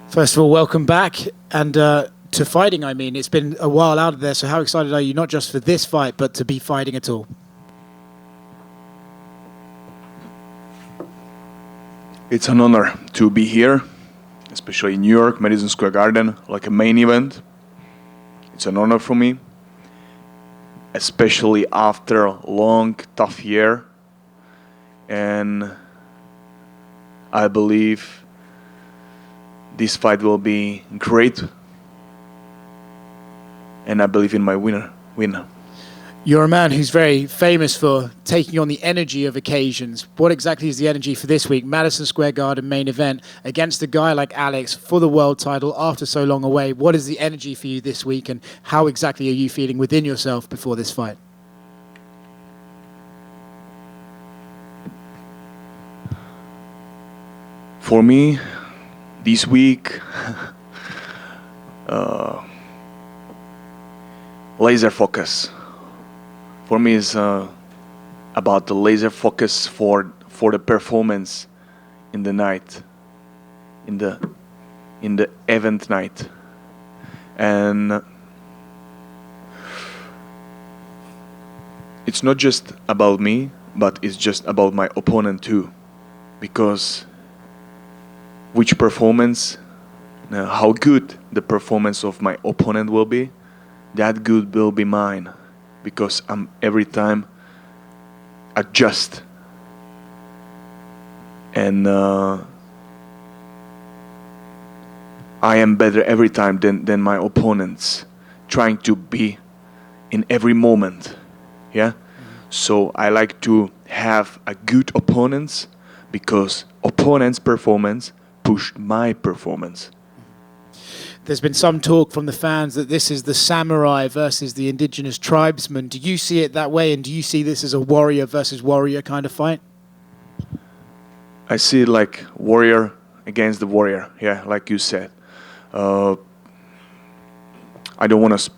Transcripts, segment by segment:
First of all, welcome back and to fighting. I mean, it's been a while out of there. So, how excited are you not just for this fight, but to be fighting at all? It's an honor to be here, especially in New York, Madison Square Garden, like a main event. It's an honor for me, especially after a long, tough year. And I believe this fight will be great. And I believe in my winner. You're a man who's very famous for taking on the energy of occasions. What exactly is the energy for this week? Madison Square Garden main event against a guy like Alex for the world title after so long away. What is the energy for you this week, and how exactly are you feeling within yourself before this fight? For me, this week, laser focus. For me, is about the laser focus for the performance in the night, in the event night, and it's not just about me, but it's just about my opponent too, because which performance, how good the performance of my opponent will be, that good will be mine, because I'm every time adjust, and I am better every time than my opponents, trying to be in every moment. Yeah, so I like to have a good opponents, because opponents' performance pushed my performance. There's been some talk from the fans that this is the samurai versus the indigenous tribesman. Do you see it that way, and do you see this as a warrior versus warrior kind of fight? I see it like warrior against the warrior, yeah, like you said. I don't want to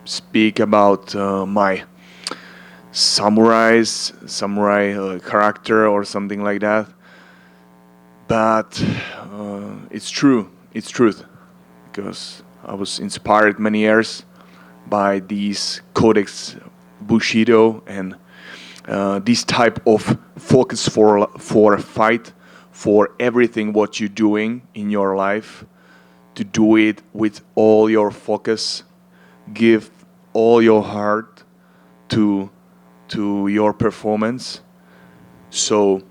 speak about my samurai character or something like that, but it's true, it's truth. Because I was inspired many years by these Codex Bushido and this type of focus for a fight, for everything what you're doing in your life, to do it with all your focus, give all your heart to your performance. So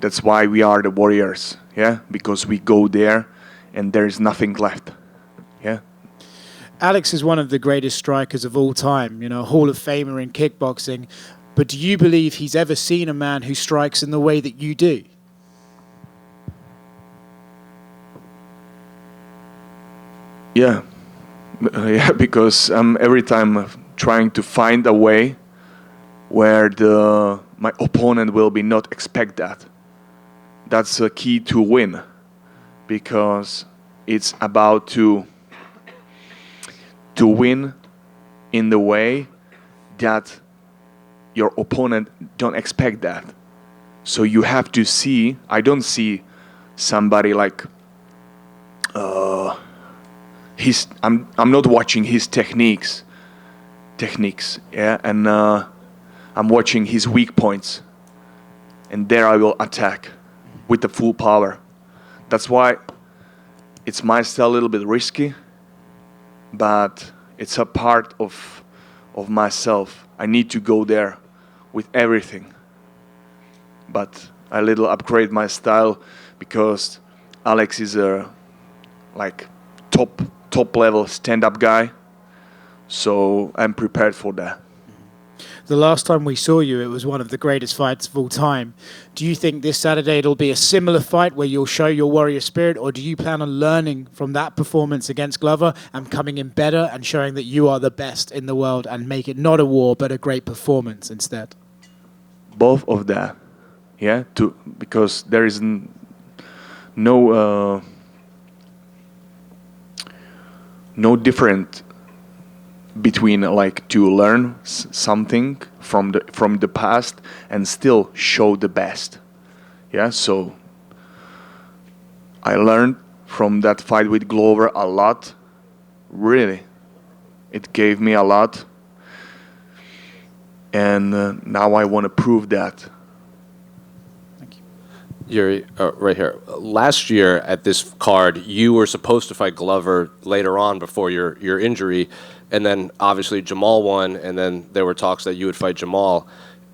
that's why we are the warriors, yeah? Because we go there and there is nothing left, yeah? Alex is one of the greatest strikers of all time, a Hall of Famer in kickboxing. But do you believe he's ever seen a man who strikes in the way that you do? Yeah, yeah, because I'm every time trying to find a way where my opponent will be not expect that. That's a key to win, because it's about to win in the way that your opponent don't expect that. So you have to see. I don't see somebody like I'm not watching his techniques, yeah, and I'm watching his weak points, and there I will attack with the full power. That's why it's my style, a little bit risky, but it's a part of myself. I need to go there with everything. But I little upgrade my style, because Alex is a like top level stand-up guy, so I'm prepared for that. The last time we saw you, it was one of the greatest fights of all time. Do you think this Saturday it'll be a similar fight where you'll show your warrior spirit, or do you plan on learning from that performance against Glover and coming in better and showing that you are the best in the world and make it not a war but a great performance instead? Both of that, yeah, because there is no different between like to learn something from the past and still show the best, yeah. So I learned from that fight with Glover a lot. Really, it gave me a lot, and now I want to prove that. Jiri, right here. Last year at this card, you were supposed to fight Glover later on before your injury, and then obviously Jamal won, and then there were talks that you would fight Jamal,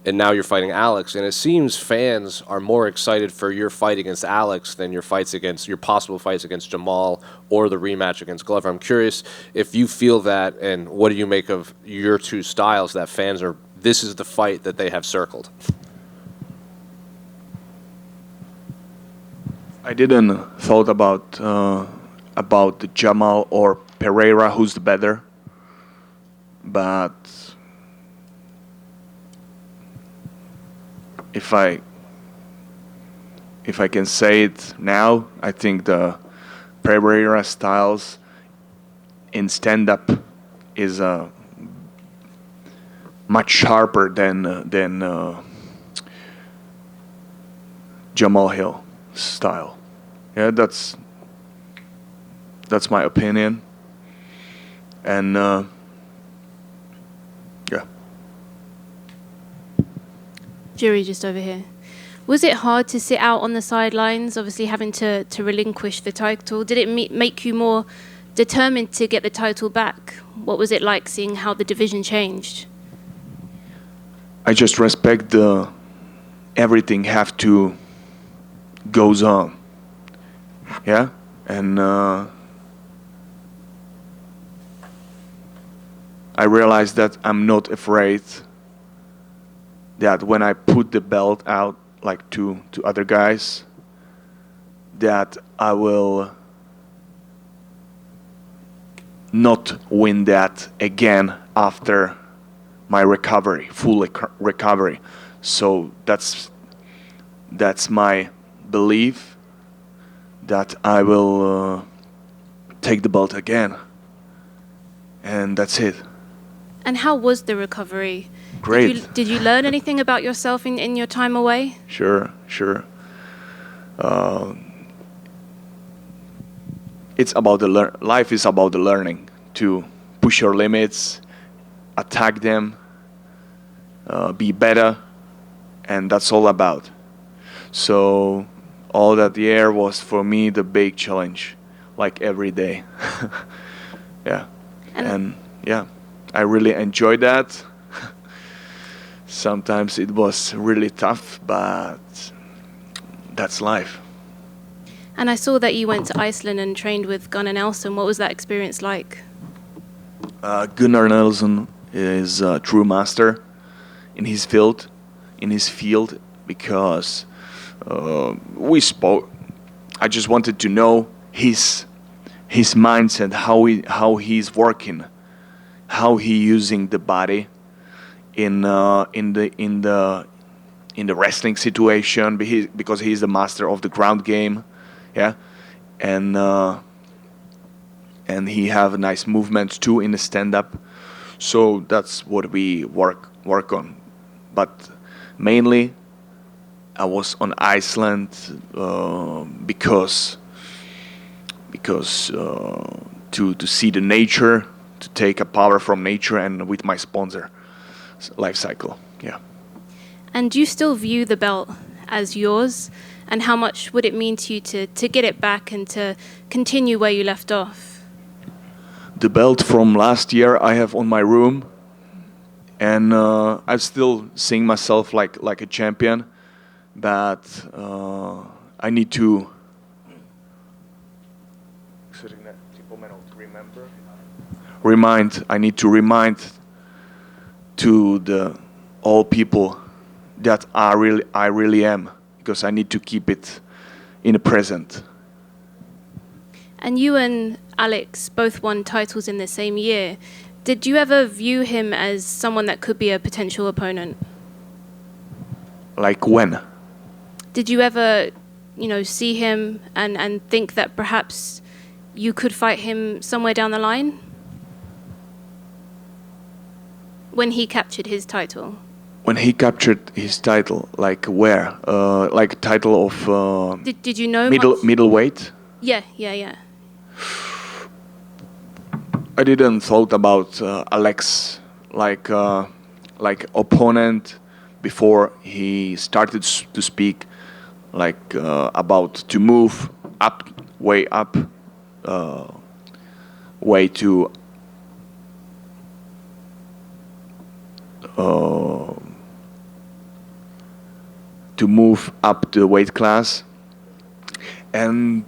and now you're fighting Alex, and it seems fans are more excited for your fight against Alex than your possible fights against Jamal or the rematch against Glover. I'm curious if you feel that, and what do you make of your two styles that fans are, this is the fight that they have circled? I didn't thought about the Jamal or Pereira, who's the better, but if I can say it now, I think the Pereira styles in stand-up is much sharper than Jamal Hill style. Yeah, that's my opinion, and yeah. Jiri, just over here. Was it hard to sit out on the sidelines, obviously having to relinquish the title? Did it make you more determined to get the title back? What was it like seeing how the division changed? I just respect everything have to goes on. Yeah, and I realized that I'm not afraid that when I put the belt out like to other guys, that I will not win that again after my recovery, full recovery. So that's my belief that I will take the belt again, and that's it. And how was the recovery? Great. Did you learn anything about yourself in your time away? Sure. It's about life is about the learning to push your limits, attack them, be better, and that's all about. So all that year was for me the big challenge, like every day. Yeah, and yeah, I really enjoyed that. Sometimes it was really tough, but that's life. And I saw that you went to Iceland and trained with Gunnar Nelson. What was that experience like? Gunnar Nelson is a true master in his field, because we spoke. I just wanted to know his mindset, how he's working, how he using the body in the wrestling situation, because he's the master of the ground game. Yeah, and he have nice movements too in the stand-up. So that's what we work on. But mainly, I was on Iceland because to see the nature, to take a power from nature, and with my sponsor, Life Cycle. Yeah. And do you still view the belt as yours? And how much would it mean to you to get it back and to continue where you left off? The belt from last year I have on my room, and I'm still seeing myself like a champion, but I need to remind to the all people that I really am, because I need to keep it in the present. And you and Alex both won titles in the same year. Did you ever view him as someone that could be a potential opponent? Like when? Did you ever, see him and think that perhaps you could fight him somewhere down the line? When he captured his title? When he captured his title, like where? Like title of Did you know much? middleweight? Yeah, yeah, yeah. I didn't thought about Alex like opponent before he started to speak like about to move up, way up, way to move up the weight class, and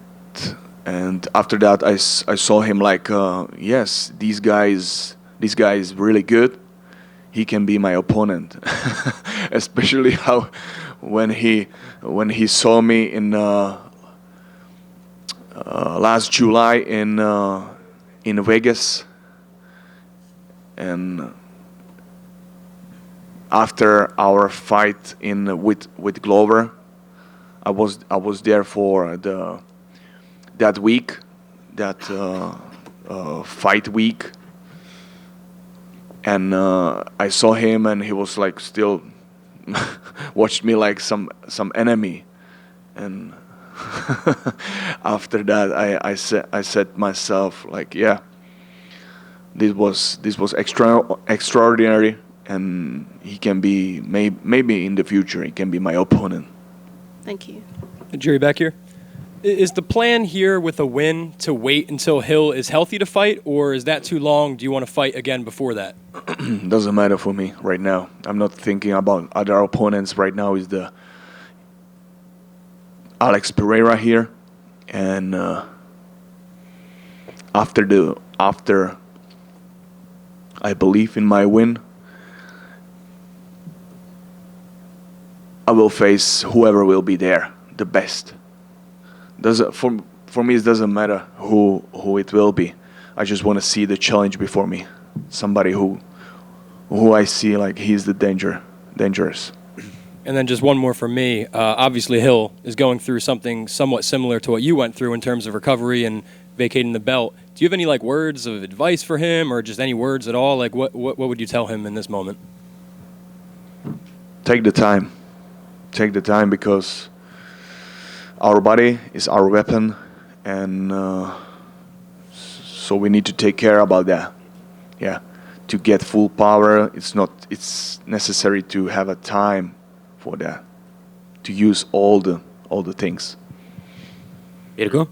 after that I saw him like yes, this guy is really good. He can be my opponent, especially how when he saw me in last July in Vegas, and after our fight with Glover, I was there for that week, that fight week, and I saw him, and he was like still watched me like some enemy, and after that I said myself like, yeah, this was extraordinary, and he can be maybe in the future he can be my opponent. Thank you. Jiri, back here. Is the plan here with a win to wait until Hill is healthy to fight, or is that too long? Do you want to fight again before that? Doesn't matter for me right now. I'm not thinking about other opponents right now. Is the Alex Pereira here, and after I believe in my win, I will face whoever will be there, the best. For me it doesn't matter who it will be. I just want to see the challenge before me, somebody who I see like he's the dangerous. And then just one more from me. Obviously, Hill is going through something somewhat similar to what you went through in terms of recovery and vacating the belt. Do you have any like words of advice for him, or just any words at all? Like what would you tell him in this moment? Take the time. Take the time, because our body is our weapon, and so we need to take care about that. Yeah, to get full power, it's necessary to have a time for that, to use all the things. Irko,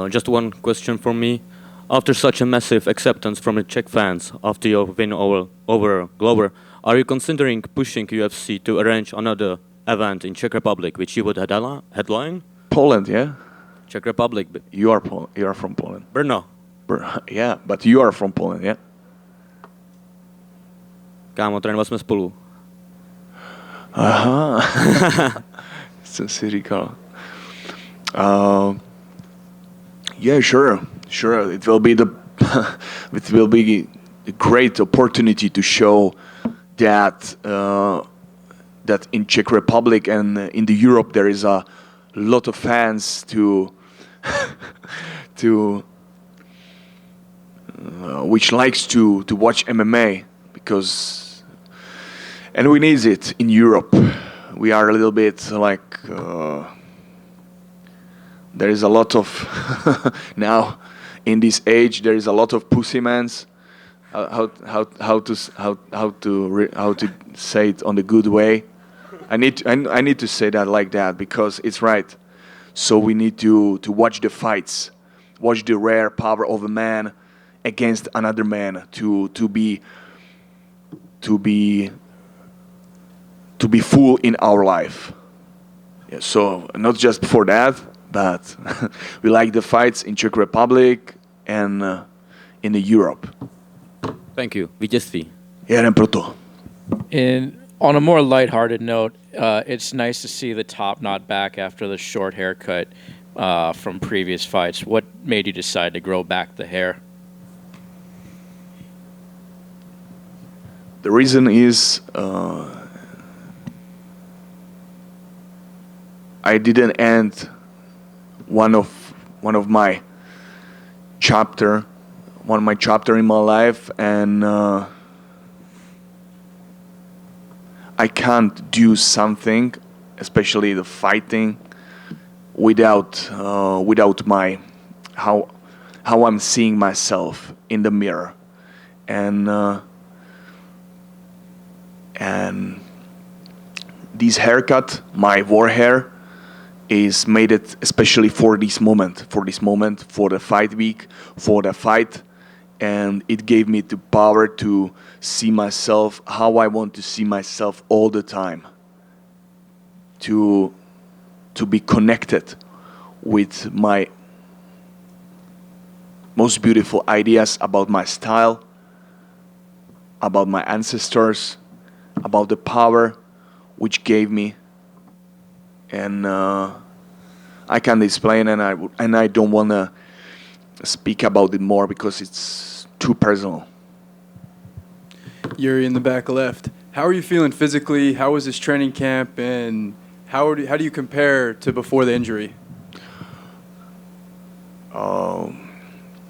just one question from me. After such a massive acceptance from the Czech fans after your win over Glover, are you considering pushing UFC to arrange another event in Czech Republic, which you would headline? Poland, yeah. Czech Republic. You are from Poland. Brno. Yeah, but you are from Poland, yeah. Kámo, trénovali jsme spolu. Aha. Jsem si říkal. Yeah, sure. It will be a great opportunity to show that that in Czech Republic and in the Europe there is a lot of fans to which likes to watch MMA, because and we need it in Europe. We are a little bit like there is a lot of now in this age there is a lot of pussymans. How to say it on the good way. I need to say that like that, because it's right. So we need to watch the fights, watch the rare power of a man against another man, to be full in our life. Yeah, so not just for that, but we like the fights in Czech Republic and in the Europe. Thank you. Vítězství. Jen proto. And on a more lighthearted note, it's nice to see the top not back after the short haircut from previous fights. What made you decide to grow back the hair? The reason is I didn't end one of my chapter in my life, and I can't do something, especially the fighting, without my how I'm seeing myself in the mirror, and this haircut, my war hair, is made it especially for this moment, for the fight week, for the fight, and it gave me the power to see myself how I want to see myself all the time, to be connected with my most beautiful ideas about my style, about my ancestors, about the power which gave me, and I can't explain, and I don't want to speak about it more because it's too personal. Jiri in the back left. How are you feeling physically? How was this training camp, and how do you compare to before the injury?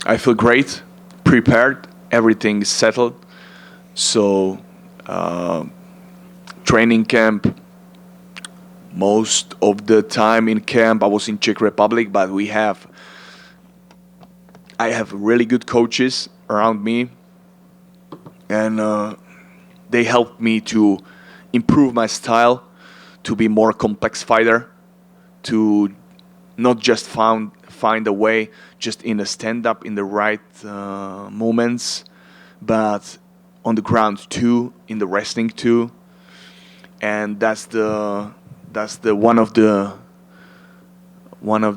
I feel great, prepared, everything is settled. So, training camp, most of the time in camp I was in Czech Republic, but I have really good coaches around me, and they helped me to improve my style, to be more complex fighter, to not just find a way just in the stand-up in the right moments, but on the ground too, in the wrestling too, and that's the one of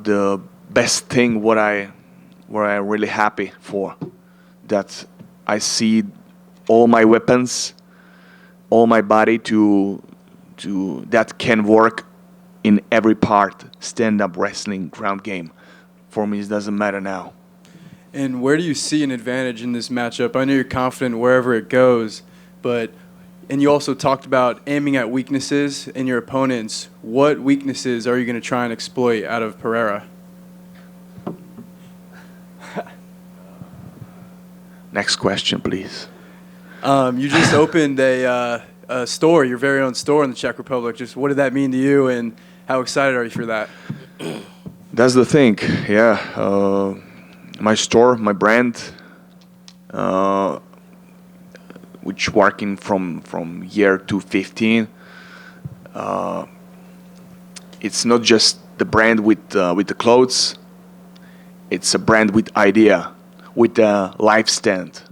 the best thing what I'm really happy for, that I see all my weapons, all my body to that can work in every part, stand-up, wrestling, ground game. For me, it doesn't matter now. And where do you see an advantage in this matchup? I know you're confident wherever it goes, and you also talked about aiming at weaknesses in your opponents. What weaknesses are you going to try and exploit out of Pereira? Next question, please. You just opened a store, your very own store in the Czech Republic. Just what did that mean to you, and how excited are you for that? That's the thing, yeah. My store, my brand, which working from year 2015. It's not just the brand with the clothes. It's a brand with idea, with a life stand,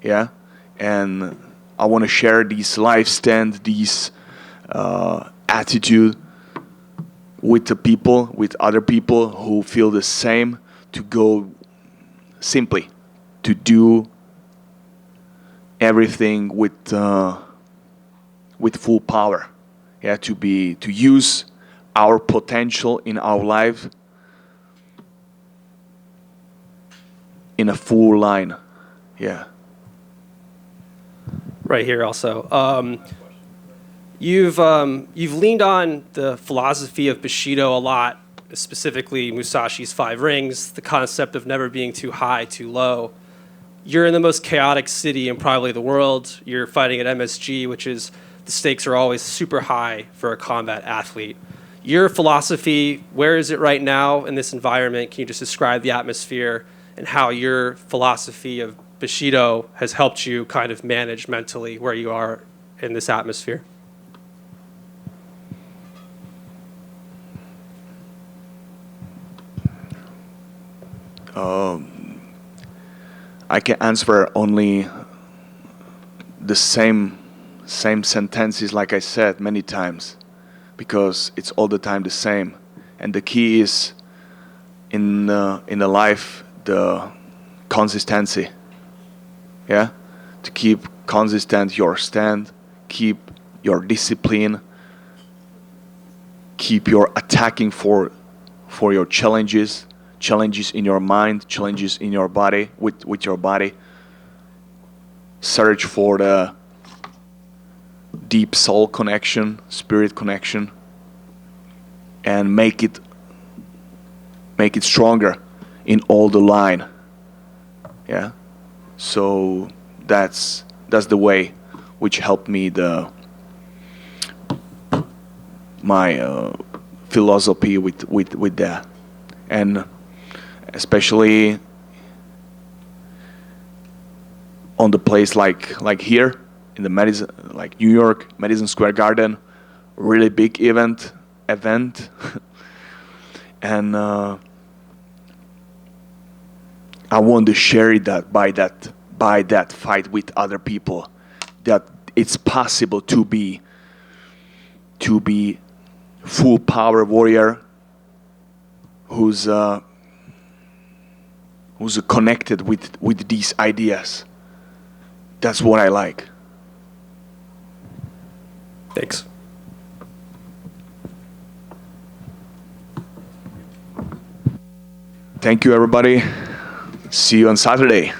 yeah. And I want to share this life stand, this attitude with the people, with other people who feel the same, to go simply, to do everything with full power, yeah, to use our potential in our life in a full line, yeah. Right here also. You've leaned on the philosophy of Bushido a lot, specifically Musashi's 5 rings, the concept of never being too high, too low. You're in the most chaotic city in probably the world. You're fighting at MSG, which is, the stakes are always super high for a combat athlete. Your philosophy, where is it right now in this environment? Can you just describe the atmosphere and how your philosophy of Bushido has helped you kind of manage mentally where you are in this atmosphere? I can answer only the same sentences like I said many times, because it's all the time the same. And the key is in the life, the consistency. Yeah, to keep consistent your stand, keep your discipline, keep your attacking for your challenges in your mind, challenges in your body, with your body. Search for the deep soul connection, spirit connection, and make it stronger in all the line. Yeah. So that's the way which helped me philosophy with that, and especially on the place like here in the Madison, like New York, Madison Square Garden, really big event, and I want to share that by that fight with other people, that it's possible to be full power warrior who's connected with these ideas. That's what I like. Thanks. Thank you, everybody. See you on Saturday.